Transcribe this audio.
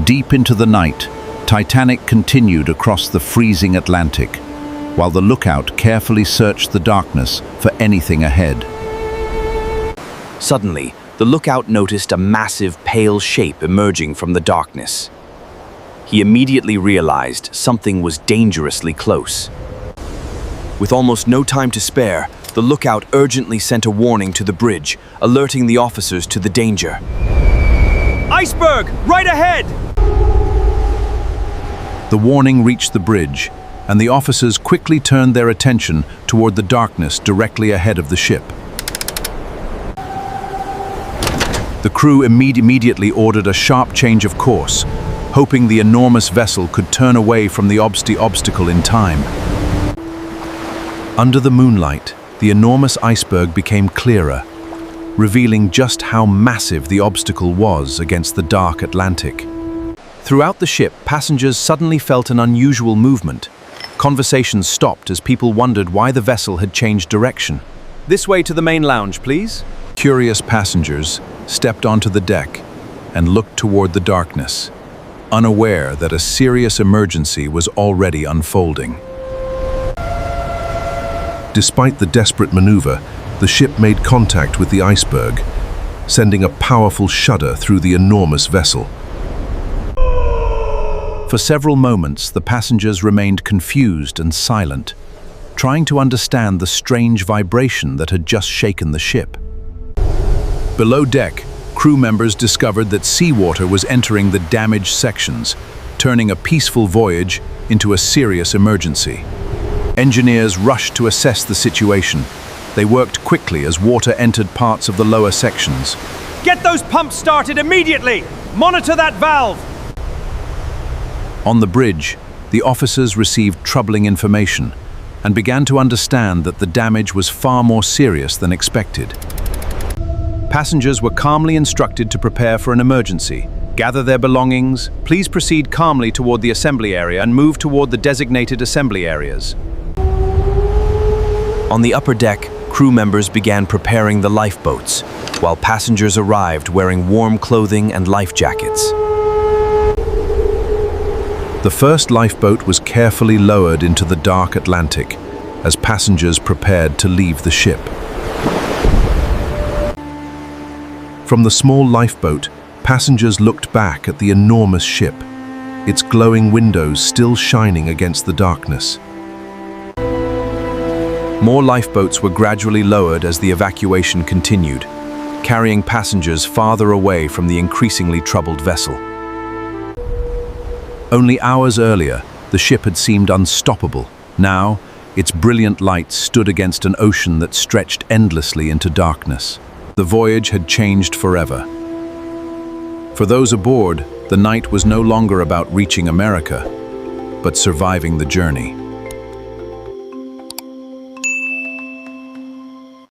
Deep into the night, Titanic continued across the freezing Atlantic, while the lookout carefully searched the darkness for anything ahead. Suddenly, the lookout noticed a massive, pale shape emerging from the darkness. He immediately realized something was dangerously close. With almost no time to spare, the lookout urgently sent a warning to the bridge, alerting the officers to the danger. "Iceberg! Right ahead!" The warning reached the bridge, and the officers quickly turned their attention toward the darkness directly ahead of the ship. The crew immediately ordered a sharp change of course, hoping the enormous vessel could turn away from the obstacle in time. Under the moonlight, the enormous iceberg became clearer, revealing just how massive the obstacle was against the dark Atlantic. Throughout the ship, passengers suddenly felt an unusual movement. Conversations stopped as people wondered why the vessel had changed direction. "This way to the main lounge, please." Curious passengers stepped onto the deck and looked toward the darkness, unaware that a serious emergency was already unfolding. Despite the desperate maneuver, the ship made contact with the iceberg, sending a powerful shudder through the enormous vessel. For several moments, the passengers remained confused and silent, trying to understand the strange vibration that had just shaken the ship. Below deck, crew members discovered that seawater was entering the damaged sections, turning a peaceful voyage into a serious emergency. Engineers rushed to assess the situation. They worked quickly as water entered parts of the lower sections. "Get those pumps started immediately! Monitor that valve!" On the bridge, the officers received troubling information and began to understand that the damage was far more serious than expected. Passengers were calmly instructed to prepare for an emergency. Gather their belongings, please proceed calmly toward the assembly area and move toward the designated assembly areas. On the upper deck, crew members began preparing the lifeboats, while passengers arrived wearing warm clothing and life jackets. The first lifeboat was carefully lowered into the dark Atlantic as passengers prepared to leave the ship. From the small lifeboat, passengers looked back at the enormous ship, its glowing windows still shining against the darkness. More lifeboats were gradually lowered as the evacuation continued, carrying passengers farther away from the increasingly troubled vessel. Only hours earlier, the ship had seemed unstoppable. Now, its brilliant lights stood against an ocean that stretched endlessly into darkness. The voyage had changed forever. For those aboard, the night was no longer about reaching America, but surviving the journey.